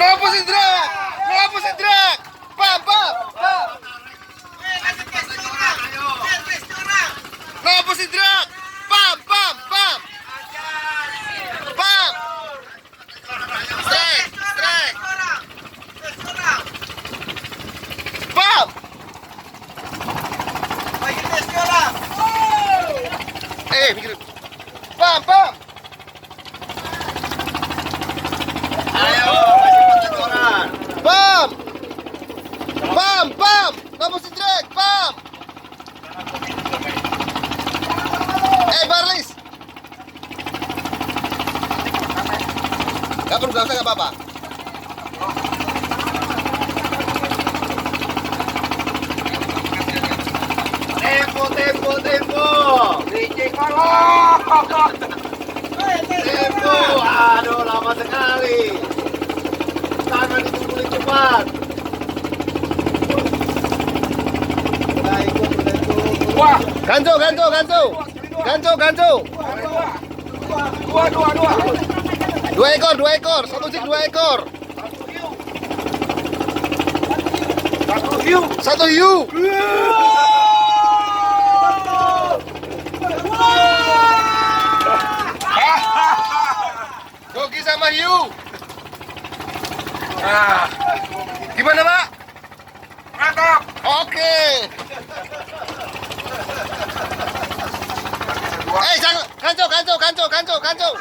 Ngapa sih drag? Ngapa sih drag? Pam. Ngapa sih drag? Pam. Strike. Pam. Mikir. Pam. Ayo, kasih pengecoran. Pam. Ngapa sih drag? Pam. Barlis. Gak perlu gak apa-apa. Tempo. Jigging malam. Tempo. Aduh, lama sekali. Tangan itu boleh cepat. Udah ikut. Wah, ganco. Dua ekor. Satu jig 2 ekor. Satu hiu. Gogi sama hiu. Nah, gimana Pak? Mantap. Oke. Jangan ganco.